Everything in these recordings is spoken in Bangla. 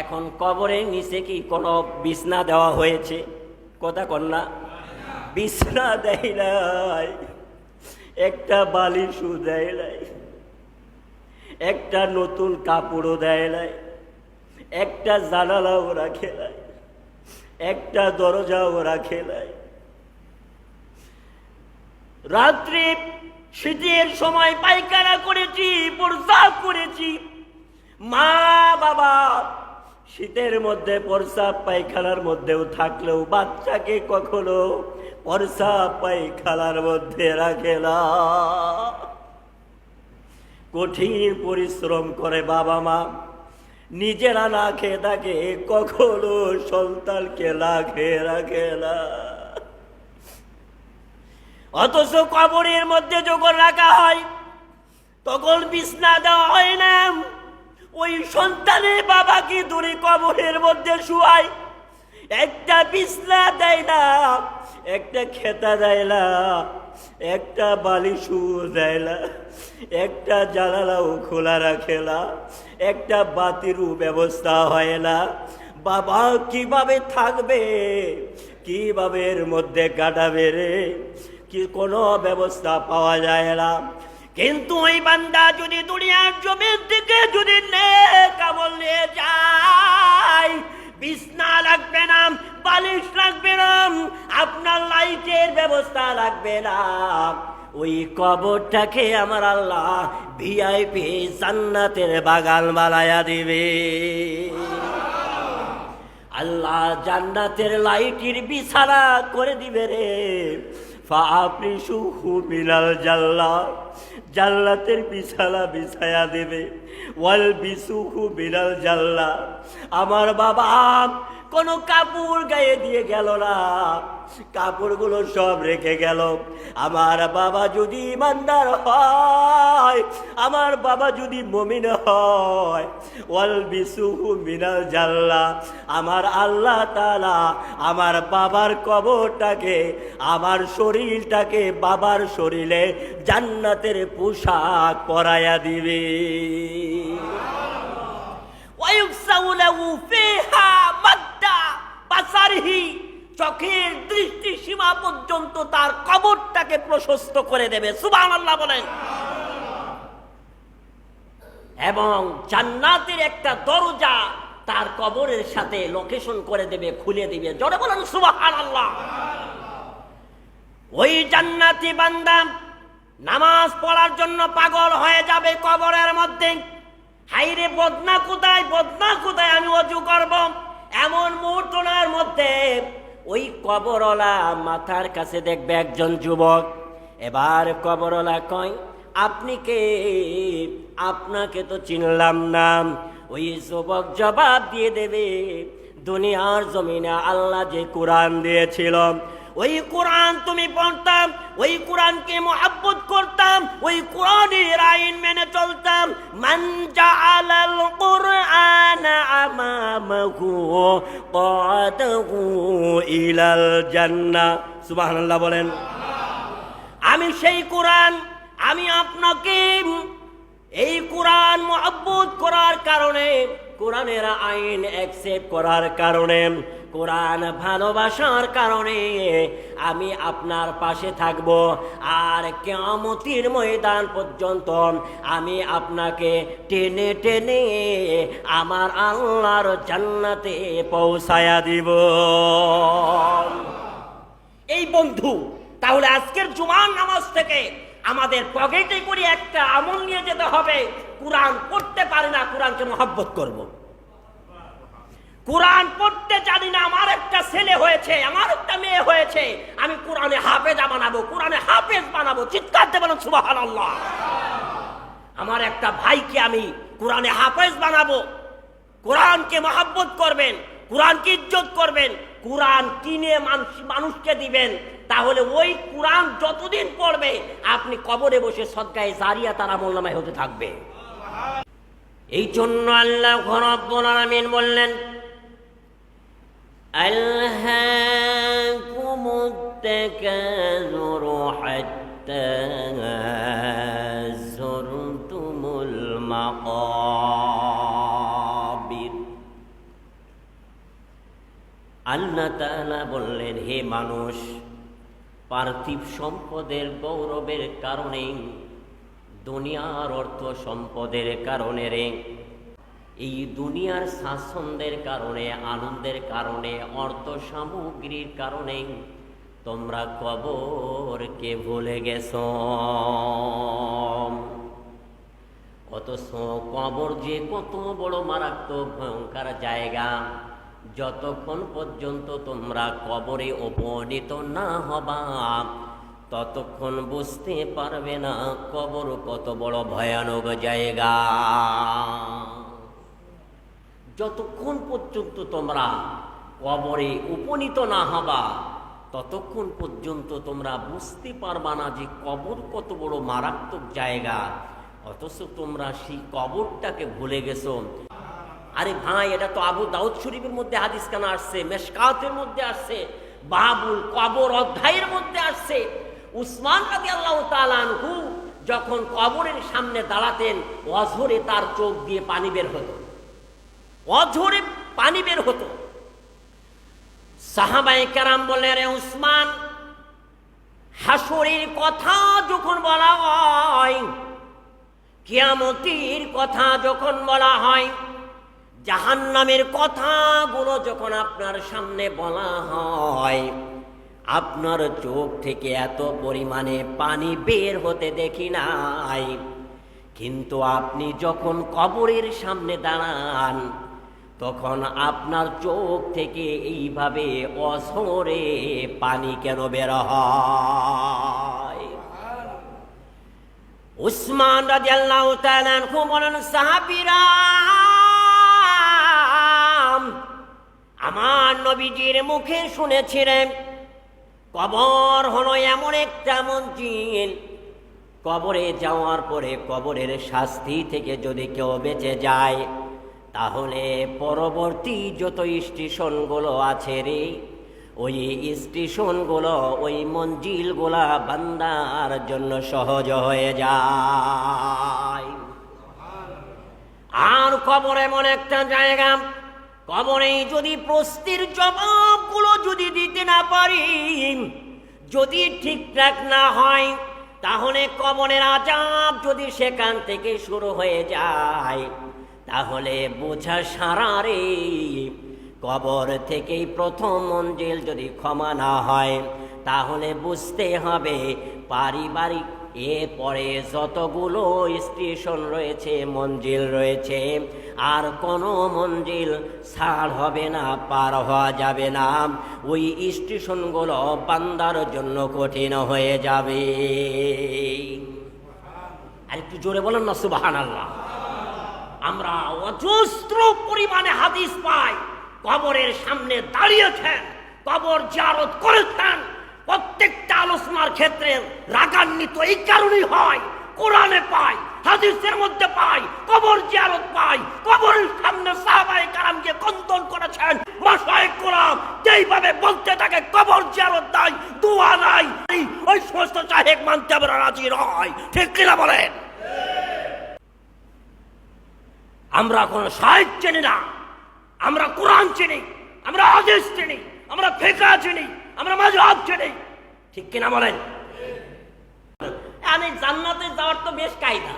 এখন কবরের নিচে কি কোনো বিছনা দেওয়া হয়েছে? কথা কন্যা, বিছনা দেয় নাই, একটা বালিশও দেয় নাই, একটা নতুন কাপড়ও দেয় নাই, একটা জানালাও রাখে নাই, একটা দরজাও রাখে নাই। রাত্রে শীতের সময় পায়খানা করেছি, প্রস্রাব করেছি। মা বাবা শীতের মধ্যে প্রস্রাব পায়খানার মধ্যেও থাকলেও বাচ্চাকে কখনো প্রস্রাব পায়খানার মধ্যে রাখে না। কঠিন পরিশ্রম করে বাবা মা, নিজেরা না খেয়ে থাকে, কখনো সন্তানকে না খেয়ে রাখে না। অথচ কবরের মধ্যে যখন রাখা হয় তখন বিছনা দেওয়া হয় না, ওই সন্তানের বাবাকে ধরে কবরের মধ্যে শুয়ায়। একটা বিছনা দেয় না, একটা খেতা দেয় না, একটা বালিশও দেয় না, একটা জানালাও খোলা রাখে না, একটা বাতিরও ব্যবস্থা হয় না। বাবা কিভাবে থাকবে, কিভাবে এর মধ্যে কাটাবে রে? কি কোনো ব্যবস্থা পাওয়া যায় না। কিন্তু ওই বান্দা যদি দুনিয়ার জমির দিকে যদি নেক আমল নিয়ে যায়, বিছনা লাগবে না, বালিশ লাগবে না, আপনার লাইটের ব্যবস্থা লাগবে না, ওই কবরটাকে আমার আল্লাহ ভিআইপি জান্নাতের বাগান বানায়া দিবে। আল্লাহ জান্নাতের লাইটের বিছানা করে দিবে রে। ফাআফরিশুহু মিনাল জান্নাহ, জান্নাতের বিছানা বিছায়া দেবে। ওয়াল বিসুহু মিনাল জান্নাহ। আমার বাবা কোনো কাপড় গায়ে দিয়ে গেল না, কাপড়গুলো সব রেখে গেল। আমার বাবা যদি ইমানদার হয়, আমার বাবা যদি মুমিন হয়, ওয়াল বিসুহু মিনাল জান্নাহ, আমার আল্লাহ তাআলা আমার বাবার কবরটাকে, আমার শরীরটাকে বাবার শরীরে জান্নাতের পোশাক পরায়া দিবে। চোখের দৃষ্টি সীমা পর্যন্ত তার কবরটাকে প্রশস্ত করে দেবে। সুবহানাল্লাহ বলেন। এবং জান্নাতের একটা দরজা তার কবরের সাথে লোকেশন করে দেবে, খুলে দিবে। জোরে বলেন সুবহানাল্লাহ। ওই জান্নাতি বান্দা নামাজ পড়ার জন্য পাগল হয়ে যাবে কবরের মধ্যে। হাইরে বদনা কোথায়, বদনা কোথায়, আমি ওযু করব, এমন মুহূর্তটার মধ্যে ওই কবরওয়ালা মাথার কাছে দেখবে একজন যুবক। এবার কবরওয়ালা কয়, আপনি কে? আপনাকে তো চিনলাম না। ওই যুবক জবাব দিয়ে দেবে, দুনিয়ার জমিনে আল্লাহ যে কোরআন দিয়েছিল, ওই কোরআন তুমি পড়তাম, ওই কোরআনকে মুহাব্বত করতাম, ওই কোরআনের আইন মেনে চলতাম। মান জাআলাল কুরআনা আমামাহু ক্বাদাহু ইলাল জান্নাহ। সুবহানাল্লাহ বলেন। আমি সেই কোরআন, আমি আপনাকে এই কোরআন মুহাব্বত করার কারণে, কোরআনের আইন অ্যাকসেপ্ট করার কারণে, কোরআন ভালোবাসার কারণে আমি আপনার পাশে থাকব। আর কিয়ামতের ময়দান পর্যন্ত আমি আপনাকে টেনে টেনে আমার আল্লাহর জান্নাতে পৌঁছায়া দিব। এই বন্ধু, তাহলে আজকের জুমার নামাজ থেকে আমাদের পকেটে করে একটা আমল নিয়ে যেতে হবে। কোরআন পড়তে পারি না, কোরআনকে মহব্বত করব। কোরআন পড়তে জানি না, আমার একটা ছেলে হয়েছে, আমার একটা মেয়ে হয়েছে, আমি কোরআনে হাফেজ বানাবো, কোরআনে হাফেজ বানাবো। চিৎকার দিয়ে বলেন সুবহানাল্লাহ। আমার একটা ভাইকে আমি কোরআনে হাফেজ বানাবো। কোরআনকে মহব্বত করবেন, কোরআনকে ইজ্জত করবেন, কোরআন কিনে মানুষকে দিবেন। তাহলে ওই কোরআন যতদিন পড়বে আপনি কবরে বসে সদকায়ে জারিয়া তার আমলনামায় হতে থাকবে। এই জন্য আল্লাহ রাব্বুল আলামিন বললেন, আলহাকুমুত তাকাসুরু হাত্তা যুরতুমুল মাকাবির। আল্লাহ তাআলা বললেন, হে মানুষ, পার্থিব সম্পদের গৌরবের কারণে, দুনিয়ার অর্থ সম্পদের কারণে রে, এই দুনিয়ার স্বাচ্ছন্দ্যের কারণে, আনন্দের কারণে, অর্থ সামগ্রীর কারণে তোমরা কবরকে ভুলে গেছ। অথচ কবর যে কত বড় মারাত্মক ভয়ঙ্কর জায়গা, যতক্ষণ পর্যন্ত তোমরা কবরে উপনীত না হবা ততক্ষণ বুঝতে পারবে না কবর কত বড় ভয়ানক জায়গা। যতক্ষণ পর্যন্ত তোমরা কবরে উপনীত না হবা ততক্ষণ পর্যন্ত তোমরা বুঝতে পারবা না যে কবর কত বড় মারাত্মক জায়গা। অথচ তোমরা সেই কবরটাকে ভুলে গেছো। আরে ভাই, এটা তো আবু দাউদ শরীফের মধ্যে হাদিস কেন আসছে, মেশকাতের মধ্যে আসছে, বাবুল কবর অধ্যায়ের মধ্যে আসছে। উসমান রাদিয়াল্লাহু তাআলা আনহু যখন কবরের সামনে দাঁড়াতেন, অঝরে তার চোখ দিয়ে পানি বের হতো, অঝরে পানি বের হতো। সাহাবায়ে কেরাম বললেন, রে উসমান, হাসরের কথা যখন বলা হয়, কিয়ামতের কথা যখন বলা হয়, জাহান্নামের কথাগুলো যখন আপনার সামনে বলা হয়, আপনার চোখ থেকে এত পরিমাণে পানি বের হতে দেখি নাই। কিন্তু আপনি যখন কবরের সামনে দাঁড়ান তখন আপনার চোখ থেকে এইভাবে অঝরে পানি কেন বের হয়? উসমান রাদিয়াল্লাহু তাআলা আনহু বলেন, সাহাবীরা, আমার নবীজির মুখে শুনেছিলেন কবর হলো এমন একটা মঞ্জিল, কবরে যাওয়ার পরে কবরের শাস্তি থেকে যদি কেউ বেঁচে যায় তাহলে পরবর্তী যত স্টেশনগুলো আছে রে, ওই স্টেশনগুলো, ওই মঞ্জিলগুলা বান্দার জন্য সহজ হয়ে যায়। আর কবর এমন একটা জায়গা, কবরে যদি প্রশ্নের জবাবগুলো যদি দিতে না পারি, যদি ঠিকঠাক না হয়, তাহলে কবরের আযাব যদি সেখান থেকে শুরু হয়ে যায় তাহলে বোঝা সারা রে, কবর থেকেই প্রথম মঞ্জিল যদি ক্ষমা না হয় তাহলে বুঝতে হবে পারিবারিক এরপরে যতগুলো স্টেশন রয়েছে, মঞ্জিল রয়েছে, আর কোনো মঞ্জিল ছাড় হবে না, পার হওয়া যাবে না। ওই স্টেশনগুলো বান্দার জন্য কঠিন হয়ে যাবে। আর একটু জোরে বলেন না সুবহানাল্লাহ। আমরা অজস্র পরিমাণে হাদিস পাই, কবরের সামনে দাঁড়িয়েছেন, কবর জিয়ারত করেছেন। প্রত্যেকটা আলোচনার ক্ষেত্রে রাগান্বিত এই কারণেই হয়, কোরআনে পাই, হাদিসের মধ্যে পাই, কবর জিয়ারত পাই। কবরের সামনে সাহাবায়ে কেরামকে কন্দন করেছেন, মাশায়েখ কেরাম যেইভাবে বলতে থাকে কবর জিয়ারত নাই, দোয়া নাই, ওই সমস্ত সাহেব মানতে আমরা রাজি নয়। ঠিক কিনা বলেন? আমরা কোন সাহিত্য চিনি না, আমরা কোরআন চিনি, আমরা হাদিস চিনি, আমরা ফিকহ চিনি, আমরা মাযহাব চিনি। ঠিক কিনা বলেন? আমি জান্নাতে যাওয়ার তো বেশ কায়দা,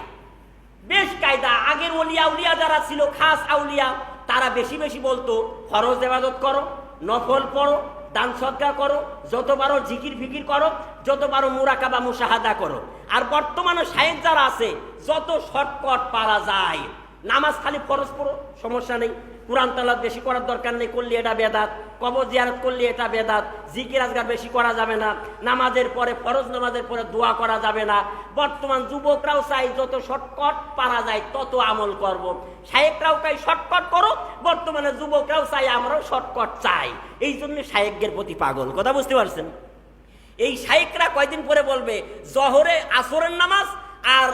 বেশ কায়দা। আগের ওলিয়া উলিয়া যারা ছিল, খাস আউলিয়া, তারা বেশি বেশি বলতো ফরজ ইবাদত করো, নফল পড়ো, দান সদকা করো, যত পারো জিকির ফিকির করো, যত পারো মুরাকাবা মুশাহাদা করো। আর বর্তমানে শায়েখ যারা আছে, যত শর্টকাট পারা যায়, নামাজ খালি ফরজ পড়ো, সমস্যা নেই, কোরআন তেলাওয়াত বেশি করার দরকার নেই, করলে এটা বেদাত, কবর জিয়ারত করলে এটা বেদাত, জিকির আজকার বেশি করা যাবে না, নামাজের পরে, ফরজ নামাজের পরে দোয়া করা যাবে না। বর্তমান যুবকরাও চাই যত শর্টকাট পারা যায় তত আমল করব। শায়েকরাও চাই শর্টকাট করো, বর্তমানে যুবকরাও চাই আমরাও শর্টকাট চাই। এই জন্য শায়েকদের প্রতি পাগল। কথা বুঝতে পারছেন? এই শায়েকরা কয়দিন পরে বলবে জহরে আসরের নামাজ আর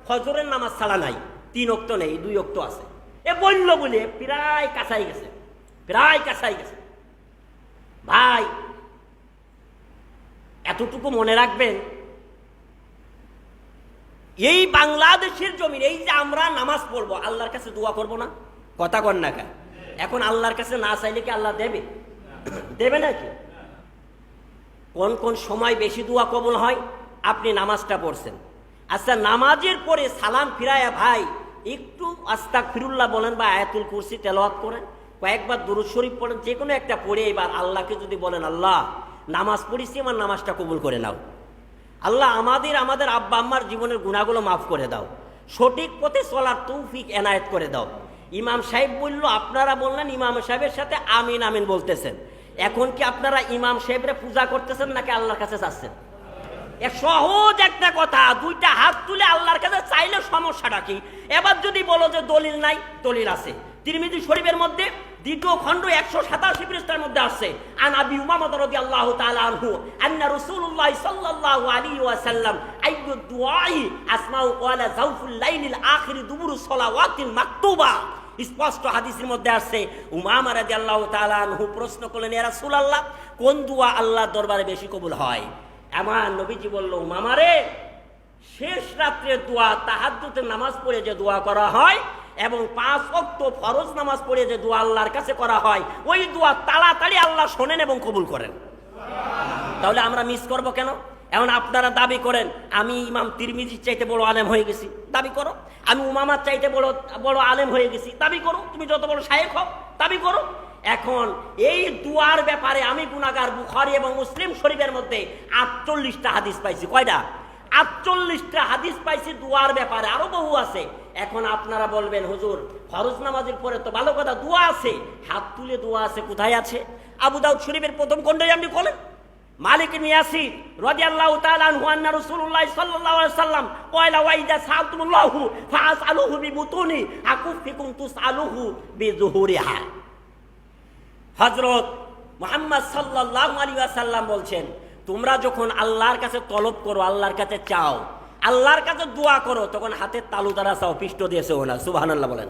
ফজরের নামাজ ছাড়া নাই, 3 ওয়াক্ত নেই, 2 ওয়াক্ত আছে। এ বলল বলে প্রায় কাছাই গেছে, প্রায় কাছাই গেছে। ভাই, এতটুকু মনে রাখবেন, এই বাংলাদেশের জমিন, এই যে আমরা নামাজ পড়বো, আল্লাহর কাছে দোয়া করব না? কথা কন না কেন? এখন আল্লাহর কাছে না চাইলে কি আল্লাহ দেবে? দেবে নাকি? কোন কোন সময় বেশি দোয়া কবুল হয়? আপনি নামাজটা পড়ছেন, আচ্ছা নামাজের পরে সালাম ফিরায়া ভাই একটু আস্তাগফিরুল্লাহ বলেন বা আয়াতুল কুরসি তেলাওয়াত করেন, কয়েকবার দুরূদ শরীফ পড়েন, যে কোনো একটা পড়ে এবার আল্লাহকে যদি বলেন আল্লাহ নামাজ পড়েছি, আমার নামাজটা কবুল করে নাও, আল্লাহ আমাদের আব্বা আম্মার জীবনের গুনাহগুলো মাফ করে দাও, সঠিক পথে চলার তৌফিক এনায়েত করে দাও। ইমাম সাহেব বলল, আপনারা বললেন ইমাম সাহেবের সাথে আমিন আমিন বলতেছেন, এখন কি আপনারা ইমাম সাহেবরে পূজা করতেছেন নাকি আল্লাহর কাছে চাচ্ছেন? সহজ একটা কথা, দুইটা হাত তুলে আল্লাহর কাছে চাইলে সমস্যাটা কি? এবার যদি বলো যে দলিল নাই, দলিল আছে। তিরমিজি শরীফের মধ্যে দ্বিতীয় খণ্ড 187 পৃষ্ঠার মধ্যে আসছে, আন আবি উমামা রাদিয়াল্লাহু তাআলা আনহু আন্না রাসূলুল্লাহ সাল্লাল্লাহু আলাইহি ওয়াসাল্লাম আইয়ু দুআই আসমাউ ওয়ালা যাওফুল লাইলিল আখির দুবুরুস সালাওয়াতিল মাকতুবা। স্পষ্ট হাদিসের মধ্যে আসছে, উমামা রাদিয়াল্লাহু তাআলা আনহু প্রশ্ন করলেন, ইয়া রাসূলুল্লাহ কোন দোয়া আল্লাহর দরবারে বেশি কবুল হয়? আমার নবীজি বলল, উমামারে শেষ রাত্রে দোয়া, তাহাজ্জুদের নামাজ পড়ে যে দোয়া করা হয় এবং 5 ওয়াক্ত ফরজ নামাজ পড়ে যে দোয়া আল্লাহর কাছে করা হয়, ওই দোয়া তাড়াতাড়ি আল্লাহ শোনেন এবং কবুল করেন। তাহলে আমরা মিস করব কেন? এখন আপনারা দাবি করেন আমি ইমাম তিরমিজির চাইতে বড় আলেম হয়ে গেছি, দাবি করো। আমি উমামার চাইতে বড় আলেম হয়ে গেছি, দাবি করো। তুমি যত বড় শায়েখ হও, দাবি করো। এখন এই দুয়ার ব্যাপারে আমি গুনাহগার, বুখারী এবং মুসলিম শরীফের মধ্যে 48টা হাদিস পাইছি। কয়টা? 48টা হাদিস পাইছি দুয়ার ব্যাপারে, আরো বহু আছে। এখন আপনারা বলবেন হুজুর ফরজ নামাজের পরে তো ভালো কথা দোয়া আছে, হাত তুলে দোয়া আছে, কোথায় আছে? আবু দাউদ শরীফের প্রথম খণ্ডে আপনি বলেন, মালিক ইবনে ইয়াসির রাদিয়াল্লাহু তাআলা আনহু আন্না রাসূলুল্লাহ সাল্লাল্লাহু আলাইহি ওয়াসাল্লাম ক্বালা ওয়া ইযা সাআলতুমুল্লাহু ফাসআলুহু বিবুতুনি আকুফিকুম তুসআলুহু বিযুহুরিহা। হযরত মুহাম্মদ সাল্লাল্লাহু আলাইহি ওয়াসাল্লাম বলছেন, তোমরা যখন আল্লাহর কাছে তলব করো, আল্লাহর কাছে চাও, আল্লাহর কাছে দোয়া করো, তখন হাতের তালু দ্বারা চাও, পৃষ্ঠ দিয়ে চাও না। সুবহানাল্লাহ বলেন।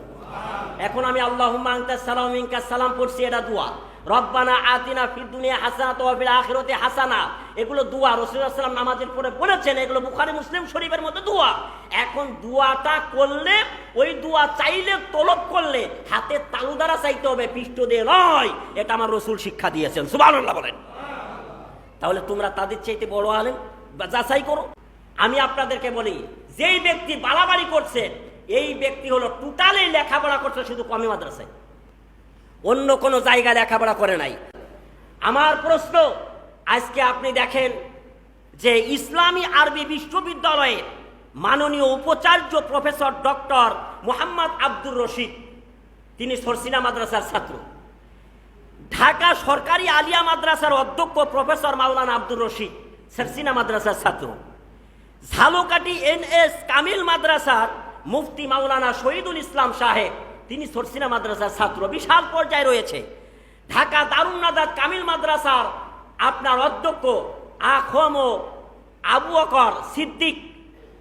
এখন আমি আল্লাহুম্মা আনতাস সালাম মিনকাস সালাম পড়ছি, এটা দোয়া। রব্বানা আতিনা ফিদ দুনিয়া হাসানাতাও ওয়া ফিল আখিরাতি হাসানা, এগুলো দোয়া। রাসূলুল্লাহ সাল্লাল্লাহু আলাইহি ওয়াসাল্লাম নামাজের পরে বলেছেন, এগুলো বুখারী মুসলিম শরীফের মধ্যে দোয়া। এখন দোয়াটা করলে, ওই দোয়া চাইলে, তলব করলে হাতের তালু দ্বারা চাইতে হবে, পৃষ্ঠ দিয়ে নয়। এটা আমার রাসূল শিক্ষা দিয়েছেন। সুবহানাল্লাহ বলেন। তাহলে তোমরা তাদের চাইতে বড় আলেম, যাচাই করো। আমি আপনাদেরকে বলি, যেই ব্যক্তি বাড়াবাড়ি করছে, এই ব্যক্তি হলো টোটালি লেখাপড়া করছে শুধু কমি মাদ্রাসায়, অন্য কোনো জায়গায় লেখাপড়া করে নাই। আমার প্রশ্ন, আজকে আপনি দেখেন যে ইসলামী আরবি বিশ্ববিদ্যালয়ের মাননীয় উপাচার্য প্রফেসর ডক্টর মোহাম্মদ আব্দুর রশিদ, তিনি সরসিনা মাদ্রাসার ছাত্র। ঢাকা সরকারি আলিয়া মাদ্রাসার অধ্যক্ষ প্রফেসর মাওলানা আব্দুর রশিদ, সরসিনা মাদ্রাসার ছাত্র। ঝালকাঠি NS কামিল মাদ্রাসার মুফতি মাওলানা শহীদুল ইসলাম সাহেব, তিনি সরসিনা মাদ্রাসার ছাত্র, বিশাল পর্যায়ে রয়েছে। ঢাকা দারুন নাজাত কামিল মাদ্রাসার আপনার অধ্যক্ষ আখম আবু বকর সিদ্দিক,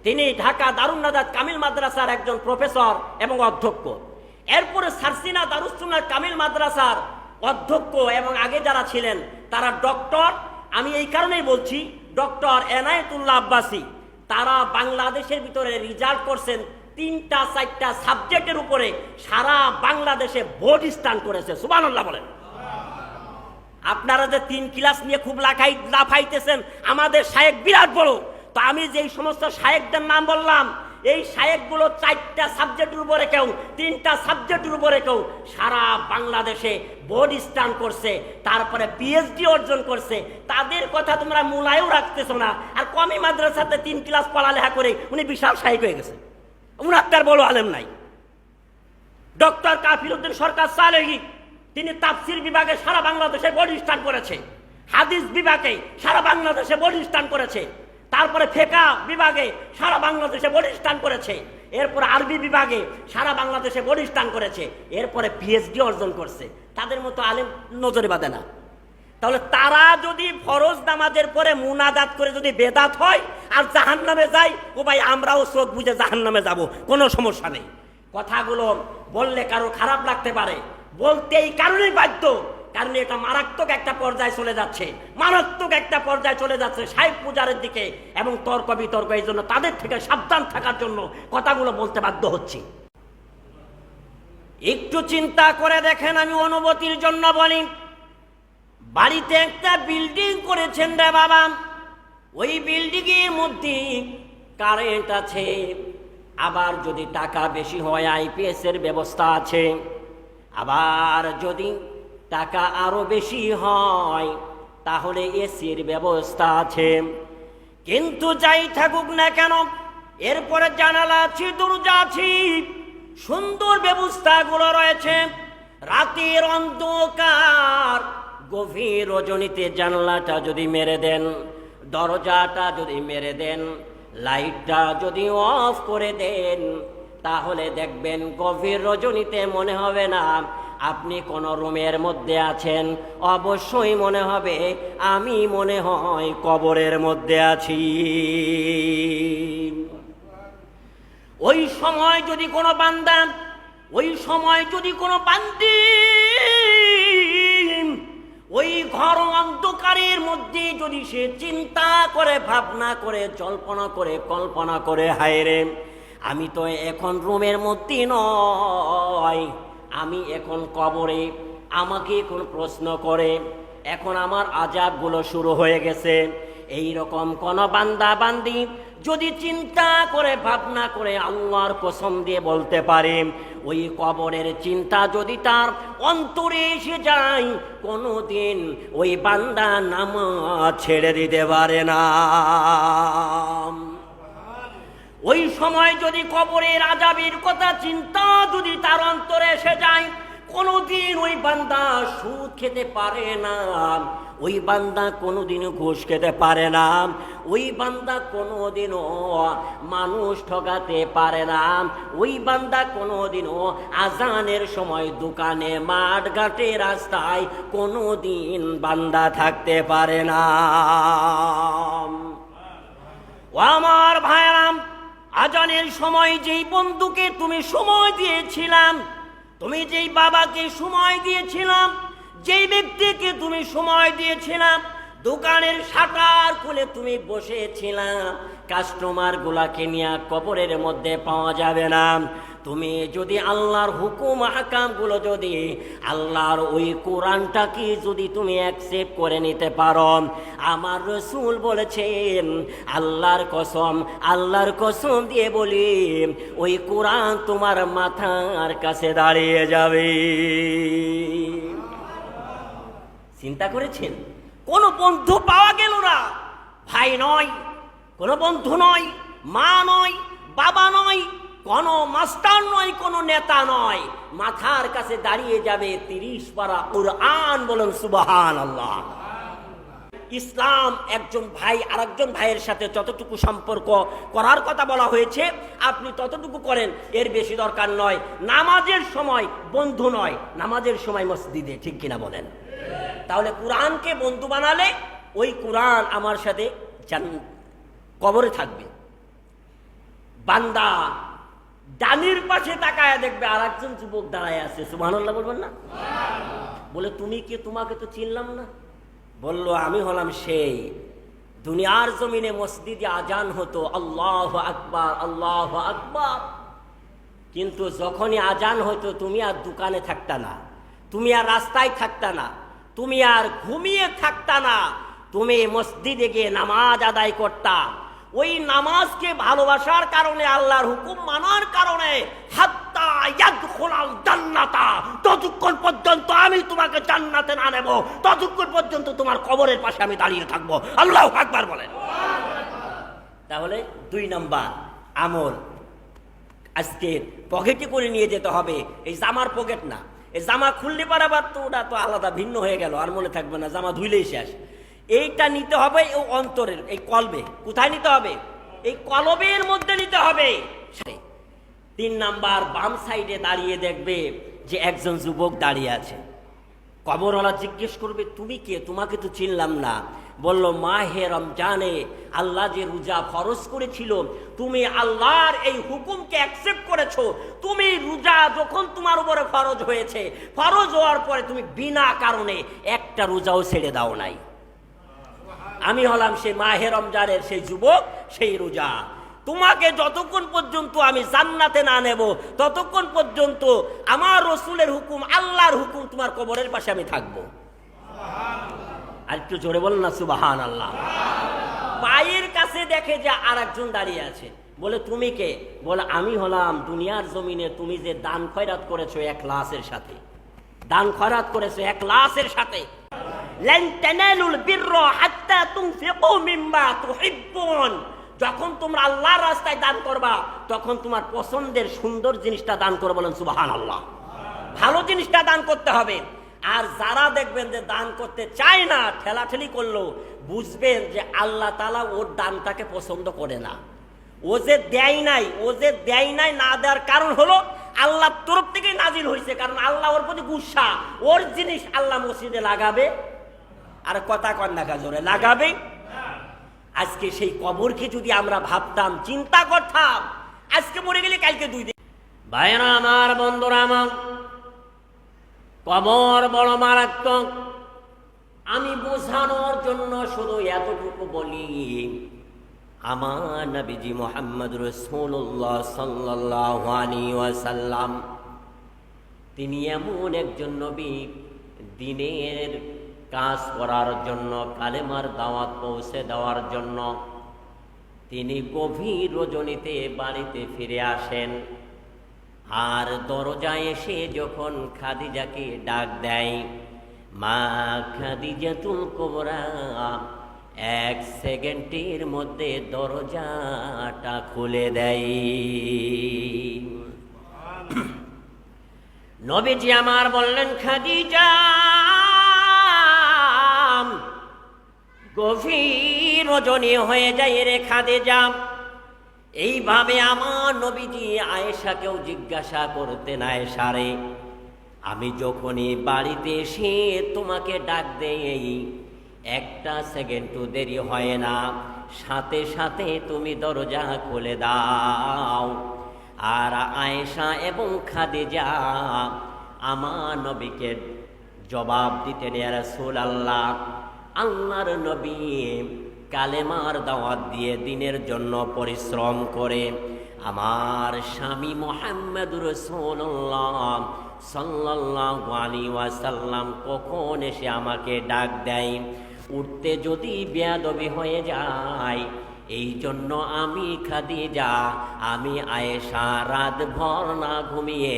তিনি ঢাকা দারুন নাজাত কামিল মাদ্রাসার একজন প্রফেসর এবং অধ্যক্ষ। এরপরে সরসিনা দারুস সুন্নাহ কামিল মাদ্রাসার অধ্যক্ষ এবং আগে যারা ছিলেন তারা ডক্টর, আমি এই কারণেই বলছি, ডক্টর এনায়েতুল্লাহ আব্বাসী, তারা বাংলাদেশের ভিতরে রেজাল্ট করছেন 3টা 4টা সাবজেক্টের উপরে, সারা বাংলাদেশে বোর্ড স্টান করেছে। সুবহানাল্লাহ বলেন। আপনারা যে 3 ক্লাস নিয়ে খুব লাফাইতেছেন, আমাদের শায়েখ বিরাট বড়, তো আমি যেই সমস্ত শায়েখদের নাম বললাম, এই শায়েখগুলো 4টা সাবজেক্টের উপরে কেউ, 3টা সাবজেক্টের উপরে কেউ সারা বাংলাদেশে বোর্ড স্টান করছে, তারপরে PhD অর্জন করছে। তাদের কথা তোমরা মূলায়ও রাখতেছো না, আর কমি মাদ্রাসাতে 3 ক্লাস পড়ালেখা করে উনি বিশাল শায়েখ হয়ে গেছে, উনার তার বড় আলেম নাই। ডক্টর কাফির উদ্দিন সরকার সালেহী, তিনি তাফসির বিভাগে সারা বাংলাদেশে বোর্ড স্টান করেছে, হাদিস বিভাগে সারা বাংলাদেশে বোর্ড স্টান করেছে, তারপরে ফিকহ বিভাগে সারা বাংলাদেশে বোর্ড স্টান করেছে, এরপর আরবি বিভাগে সারা বাংলাদেশে বোর্ড স্টান করেছে, এরপরে PhD অর্জন করছে। তাদের মতো আলেম নজরে বাঁধে না। তাহলে তারা যদি ফরজ নামাজের পরে মুনাজাত করে যদি বেদাত হয় আর জাহান্নামে যায়, ও ভাই আমরাও চোখ বুঝে জাহান্নামে যাব, কোনো সমস্যা নেই। কথাগুলো বললে কারো খারাপ লাগতে পারে, বলতে এই কারণেই বাধ্য, কারণ এটা মারাত্মক একটা পর্যায়ে চলে যাচ্ছে, মারাত্মক একটা পর্যায়ে চলে যাচ্ছে শাইখ পূজারের দিকে, এবং তর্ক বিতর্ক। এই জন্য তাদের থেকে সাবধান থাকার জন্য কথাগুলো বলতে বাধ্য হচ্ছি। একটু চিন্তা করে দেখেন, আমি অনুভূতির জন্য বলি, বাড়িতে একটা বিল্ডিং করেছেন রে বাবা, ওই বিল্ডিং এর মধ্যে কারেন্ট আছে, আবার যদি টাকা বেশি হয় আইপিএস এর ব্যবস্থা আছে, আবার যদি টাকা আরো বেশি হয় তাহলে এসির ব্যবস্থা আছে। কিন্তু যাই থাকুক না কেন, এরপরে জানালা আছে, দরজা আছে, সুন্দর ব্যবস্থাগুলো রয়েছে। রাতের অন্ধকার গভীর রজনীতে জানলাটা যদি মেরে দেন, দরজাটা যদি মেরে দেন, লাইটটা যদি অফ করে দেন, তাহলে দেখবেন গভীর রজনীতে মনে হবে না আপনি কোন রুমের মধ্যে আছেন, অবশ্যই মনে হবে আমি মনে হয় কবরের মধ্যে আছি। ওই সময় যদি কোনো বান্দা, ওই সময় যদি কোনো বান্দি ওই ঘর অন্ধকারের মধ্যে যদি সে চিন্তা করে, ভাবনা করে, জল্পনা করে, কল্পনা করে, হায় রে আমি তো এখন রুমের মধ্যে নয়, আমি এখন কবরে, আমাকে এখন প্রশ্ন করে, এখন আমার আযাবগুলো শুরু হয়ে গেছে। এই রকম কোন বান্দা বান্দি যদি চিন্তা করে, ভাবনা করে, আল্লাহর কসম দিয়ে বলতে পারে, ওই কবরের চিন্তা যদি তার অন্তরে এসে যায়, কোনোদিন ওই বান্দা নামাজ ছেড়ে দিতে পারে না। ওই সময় যদি কবরের আযাবের কথা চিন্তা যদি তার অন্তরে এসে যায়, কোনোদিন ওই বান্দা সুদ খেতে পারে না, ওই বান্দা কোনোদিনও ঘুষ খেতে পারে না, ওই বান্দা কোনোদিনও মানুষ ঠকাতে পারে না, ওই বান্দা কোনোদিনও আজানের সময় দোকানে, মাঠ ঘাটে, রাস্তায় কোনোদিন বান্দা থাকতে পারে না। ও আমার ভাইরাম, আজানের সময় যেই বন্ধুকে তুমি সময় দিয়েছিলাম, তুমি যেই বাবাকে সময় দিয়েছিলাম, যেই ব্যক্তিকে তুমি সময় দিয়েছিলাম, দোকানের শাটার খুলে তুমি বসেছিলাম, কাস্টমার গুলাকে নিয়ে কবরের মধ্যে পাওয়া যাবে না। তুমি যদি আল্লাহর হুকুম আহকাম গুলো, যদি আল্লাহর ওই কোরআনটাকে যদি তুমি অ্যাকসেপ্ট করে নিতে পারো, আমার রাসূল বলেছেন, আল্লাহর কসম দিয়ে বলি, ওই কোরআন তোমার মাথার কাছে দাঁড়িয়ে যাবে। চিন্তা করেছেন? কোন বন্ধু পাওয়া গেল না, ভাই নয়, কোন বন্ধু নয়, মা নয়, বাবা নয়, কোন মাস্টার নয়, কোন নেতা নয়, মাথার কাছে দাঁড়িয়ে যাবে 30 পারা কুরআন। বলেন সুবহানাল্লাহ। ইসলাম একজন ভাই আরেকজন ভাইয়ের সাথে যতটুকু সম্পর্ক করার কথা বলা হয়েছে আপনি ততটুকু করেন, এর বেশি দরকার নয়। নামাজের সময় বন্ধু নয়, নামাজের সময় মসজিদে, ঠিক কিনা বলেন? তাহলে কোরআনকে বন্ধু বানালে ওই কোরআন আমার সাথে কবরে থাকবে। বান্দা ডানির পাশে তাকায় দেখবে আর একজন যুবক দাঁড়ায় আছে, সুবহানাল্লাহ বলবেন না? বলে তুমি কে? তোমাকে তো চিনলাম না। বলল আমি হলাম সেই দুনিয়ার জমিনে মসজিদে আজান হতো আল্লাহু আকবার, আল্লাহু আকবার, কিন্তু যখনই আজান হতো তুমি আর দোকানে থাকতা না, তুমি আর রাস্তায় থাকতা না, তুমি আর ঘুমিয়ে থাকতা না, তুমি মসজিদে গিয়ে নামাজ আদায় করতা। ওই নামাজকে ভালোবাসার কারণে, আল্লাহর হুকুম মানার কারণে, হাত্তা ইয়াদখুলাল জান্নাতা, ততক্ষণ পর্যন্ত আমি তোমাকে জান্নাতে না নেব, ততক্ষণ পর্যন্ত তোমার কবরের পাশে আমি দাঁড়িয়ে থাকবো। আল্লাহু আকবার বলেন। তাহলে 2 নাম্বার আমল আজকে পকেটে করে নিয়ে যেতে হবে। এই জামার পকেট না, এই জামা খুললে পারাবার তো ওটা তো আলাদা, ভিন্ন হয়ে গেল, আর মনে থাকবে না, জামা ধুইলেই শেষ। এইটা নিতে হবে ও অন্তরের, এই কলবে। কোথায় নিতে হবে? এই কলবের মধ্যে নিতে হবে। 3 নাম্বার, বাম সাইডে দাঁড়িয়ে দেখবে যে একজন যুবক দাঁড়িয়ে আছে। কবরওয়ালা জিজ্ঞেস করবে তুমি কে? তোমাকে তো চিনলাম না। বলল মাহে রমজানে আল্লাহ যে রোজা ফরজ করেছিল, তুমি আল্লাহর এই হুকুমকে অ্যাকসেপ্ট করেছো। তুমি রোজা যখন তোমার উপরে ফরজ হয়েছে, ফরজ হওয়ার পরে তুমি বিনা কারণে একটা রোজাও ছেড়ে দাও নাই। আমি হলাম সেই মাহে রমজানের সেই যুবক, সেই রোজা। তোমাকে যতক্ষণ পর্যন্ত আমি জান্নাতে না নেব, ততক্ষণ পর্যন্ত আমার রাসূলের হুকুম, আল্লাহর হুকুম, তোমার কবরের পাশে আমি থাকবো। আর একটু জোরে বলেন না সুবহানাল্লাহ। পায়ের কাছে দেখে যে আর একজন দাঁড়িয়ে আছে, বলে তুমি কে? বলে আমি হলাম দুনিয়ার জমিনে তুমি যে দান খয়রাত করেছো ইখলাসের সাথে, দান খয়রাত করেছো ইখলাসের সাথে। লান তানালুল বিররা হাত্তা তুনফিকু মিম্মা তুহিব্বুন, যখন তোমরা আল্লাহর রাস্তায় দান করবা তখন তোমার পছন্দের সুন্দর জিনিসটা দান করে, বলেন সুবহানাল্লাহ। ভালো জিনিসটা দান করতে হবে। আর যারা দেখবেন যে দান করতে চায় না, ঠেলাঠেলি করলো, বুঝবেন যে আল্লাহ তাআলা ওর দানটাকে পছন্দ করে না। ও যে দেয় নাই, না দেওয়ার কারণ হলো আল্লাহর তরফ থেকে নাজিল হয়েছে, কারণ আল্লাহ ওর প্রতি গুসা। ওর জিনিস আল্লাহ মসজিদে লাগাবে, আর কথা কন না জোরে লাগাবে। আজকে সেই কবরকে যদি আমরা ভাবতাম, চিন্তা করতাম, আজকে মরে গেলে কালকে 2 দিন। ভাইরা আমার, বন্ধুরা আমার, কবর বড় মারাত্মক। আমি বোঝানোর জন্য শুধু এতটুকু বলি, আমার নবীজি মুহাম্মদ রাসূলুল্লাহ সাল্লাল্লাহু আলাইহি ওয়াসাল্লাম, তিনি এমন একজন নবী, দ্বীনের কাজ করার জন্য, কালেমার দাওয়াত পৌঁছে দেওয়ার জন্য তিনি গভীর রজনীতে বাড়িতে ফিরে আসেন। আর দরজায় এসে যখন খাদিজাকে ডাক দেয়, মা খাদিজাতুল কুবরা 1 সেকেন্ডের মধ্যে দরজাটা খুলে দেয়। নবীজি আমার বললেন, খাদিজা, গভীর রজনী হয়ে যায় রে খাদিজা। এইভাবে আমার নবীজি আয়েশাকেও জিজ্ঞাসা করতেন, আয়েশা রে, আমি যখনই বাড়িতে এসে তোমাকে ডাক দেই, 1 সেকেন্ডও দেরি হয় না, সাথে সাথে তুমি দরজা খুলে দাও। আর আয়েশা এবং খাদিজা আমার নবীকে জবাব দিতেন, ইয়া রাসূলুল্লাহ, আল্লাহর নবী কালেমার দাওয়াত দিয়ে দ্বীনের জন্য পরিশ্রম করে আমার স্বামী মুহাম্মদুর রাসূলুল্লাহ সাল্লাল্লাহু আলাইহি ওয়াসাল্লাম কখন এসে আমাকে ডাক দেয়, উঠতে যদি বেয়াদবি হয়ে যায়, এই জন্য আমি খাদিজা, আমি আয়েশা রাতভর না ঘুমিয়ে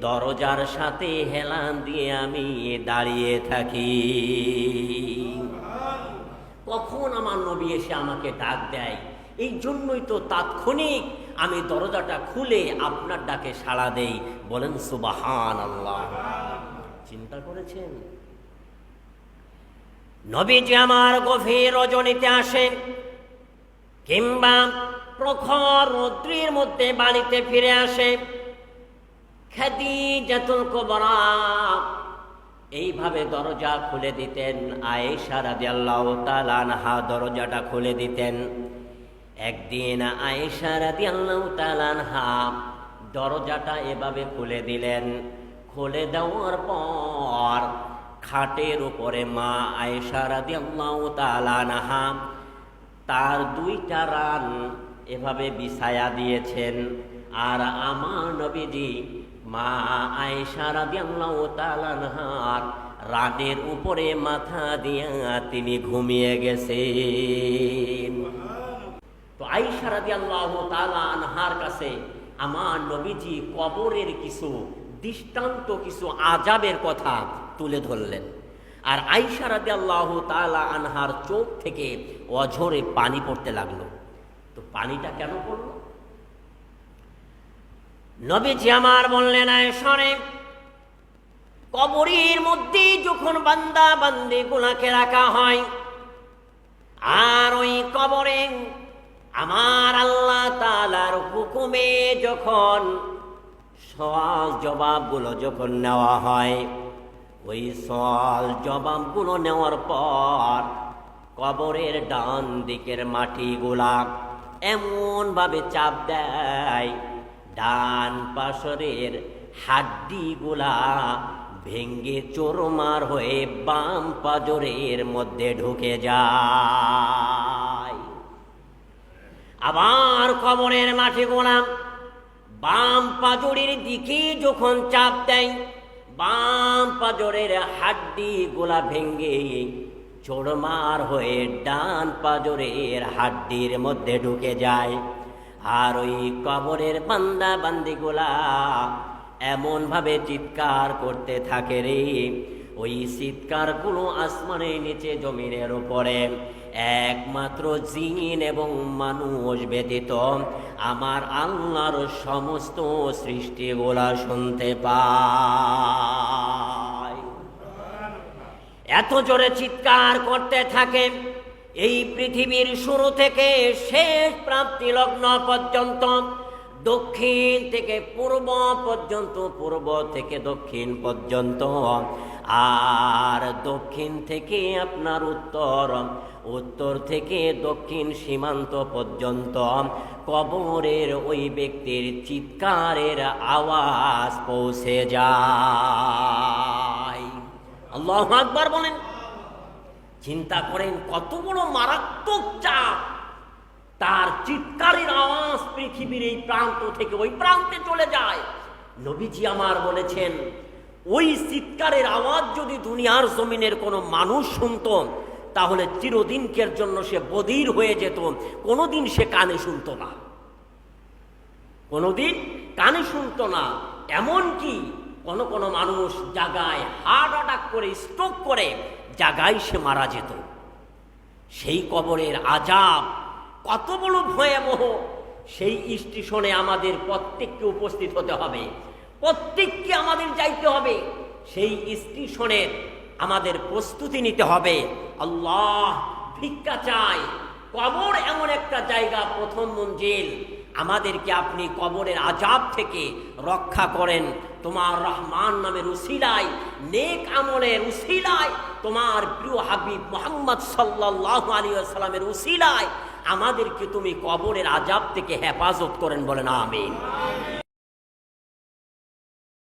দরজার সাথে হেলান দিয়ে আমি দাঁড়িয়ে থাকি। কখন আমার নবী এসে আমাকে ডাক দেয়, এই জন্যই তো তাৎক্ষণিক আমি দরজাটা খুলে আপনার ডাকে সাড়া দেই। বলেন সুবহানাল্লাহ। চিন্তা করেছেন? নবীজি আমার গভীর রজনীতে আসেন, কিংবা প্রখর রৌদ্রের মধ্যে বাড়িতে ফিরে আসে। খাদিজাতুল কুবরা এইভাবে দরজা খুলে দিতেন, আয়েশা রাদিয়াল্লাহু তাআলা আনহা দরজাটা খুলে দিতেন। একদিন আয়েশা রাদিয়াল্লাহু তাআলা আনহা দরজাটা এভাবে খুলে দিলেন। খুলে দেওয়ার পর খাটের উপরে মা আয়েশা রাদিয়াল্লাহু তাআলা আনহা তার 2টা রান এভাবে বিছায়া দিয়েছেন। আর আমার নবীজি মা আয়েশা রাদিয়াল্লাহু তাআলা আনহার রানের উপরে মাথা দিয়া তিনি ঘুমিয়ে গেছেন। তো আয়েশা রাদিয়াল্লাহু তাআলা আনহার কাছে আমার নবীজি কবরের কিছু দৃষ্টান্ত, কিছু আযাবের কথা তুলে ধরলেন। আর আয়েশা রাদিয়াল্লাহু তাআলা আনহার চোখ থেকে অঝরে পানি পড়তে লাগলো। তো পানিটা কেন পড়লো? নবীজি আমার বললেন, আয়েশা রে, কবরের মধ্যে যখন বান্দা বান্দি গুনাহকে রাখা হয়, আর ওই কবরে আমার আল্লাহ তাআলার হুকুমে যখন সওয়াল জবাবগুলো যখন নেওয়া হয়, ওই সওয়াল জবাবগুলো নেওয়ার পর কবরের ডান দিকের মাটিগুলা এমনভাবে চাপ দেয়, ডান পাশের হাড্ডিগুলা ভেঙ্গে চোরমার হয়ে বাম পাজরের মধ্যে ঢুকে যায়। আবার কবরের মাটিগুলা বাম পাজরের দিকে যখন চাপ দেয়, বাম পাজরের হাড্ডিগুলা ভেঙ্গে চোরমার হয়ে ডান পাজরের হাড্ডির মধ্যে ঢুকে যায়। আর ওই কবরের বান্দা বান্দিগুলা এমন ভাবে চিৎকার করতে থাকে রে, ওই চিৎকারগুলো আসমানের নিচে জমিনের উপরে একমাত্র জিন এবং মানুষ ব্যতীত আমার আল্লাহর সমস্ত সৃষ্টিগুলা শুনতে পায়। এত জোরে চিৎকার করতে থাকে, এই পৃথিবীর শুরু থেকে শেষ প্রাপ্তি লগ্ন পর্যন্ত, দক্ষিণ থেকে পূর্ব পর্যন্ত, পূর্ব থেকে দক্ষিণ পর্যন্ত, আর দক্ষিণ থেকে আপনার উত্তর, উত্তর থেকে দক্ষিণ সীমান্ত পর্যন্ত কবরের ওই ব্যক্তির চিৎকারের আওয়াজ পৌঁছে যায়। আল্লাহু আকবার বলেন। চিন্তা করেন কত বড় মারাত্মক চাপ, তার চিৎকারের আওয়াজ পৃথিবীর এই প্রান্ত থেকে ওই প্রান্তে চলে যায়। নবীজি আমার বলেছেন, ওই চিৎকারের আওয়াজ যদি দুনিয়ার জমিনের কোনো মানুষ শুনতো তাহলে চিরদিনকের জন্য সে বধির হয়ে যেত, কোনোদিন সে কানে শুনতো না, কোনোদিন কানে শুনতো না। এমনকি কোনো কোনো মানুষ জাগায় হার্ট অ্যাটাক করে, স্ট্রোক করে জাগায় সে মারা যেত। সেই কবরের আযাব কত বড় ভয়াবহ, সেই স্টেশনে আমাদের প্রত্যেককে উপস্থিত হতে হবে, প্রত্যেককে আমাদের যাইতে হবে, সেই স্টেশনের আমাদের প্রস্তুতি নিতে হবে। আল্লাহ ভিক্ষা চাই, কবর এমন একটা জায়গা, প্রথম মঞ্জিল, আমাদেরকে আপনি কবরের আযাব থেকে রক্ষা করেন। তোমার রহমান নামের উসিলায়, নেক আমলের উসিলায়, তোমার প্রিয় হাবিব মুহাম্মদ সাল্লাল্লাহু আলাইহি ওয়াসাল্লামের উসিলায় আমাদেরকে তুমি কবরের আযাব থেকে হেফাজত করেন, বলেন আমিন।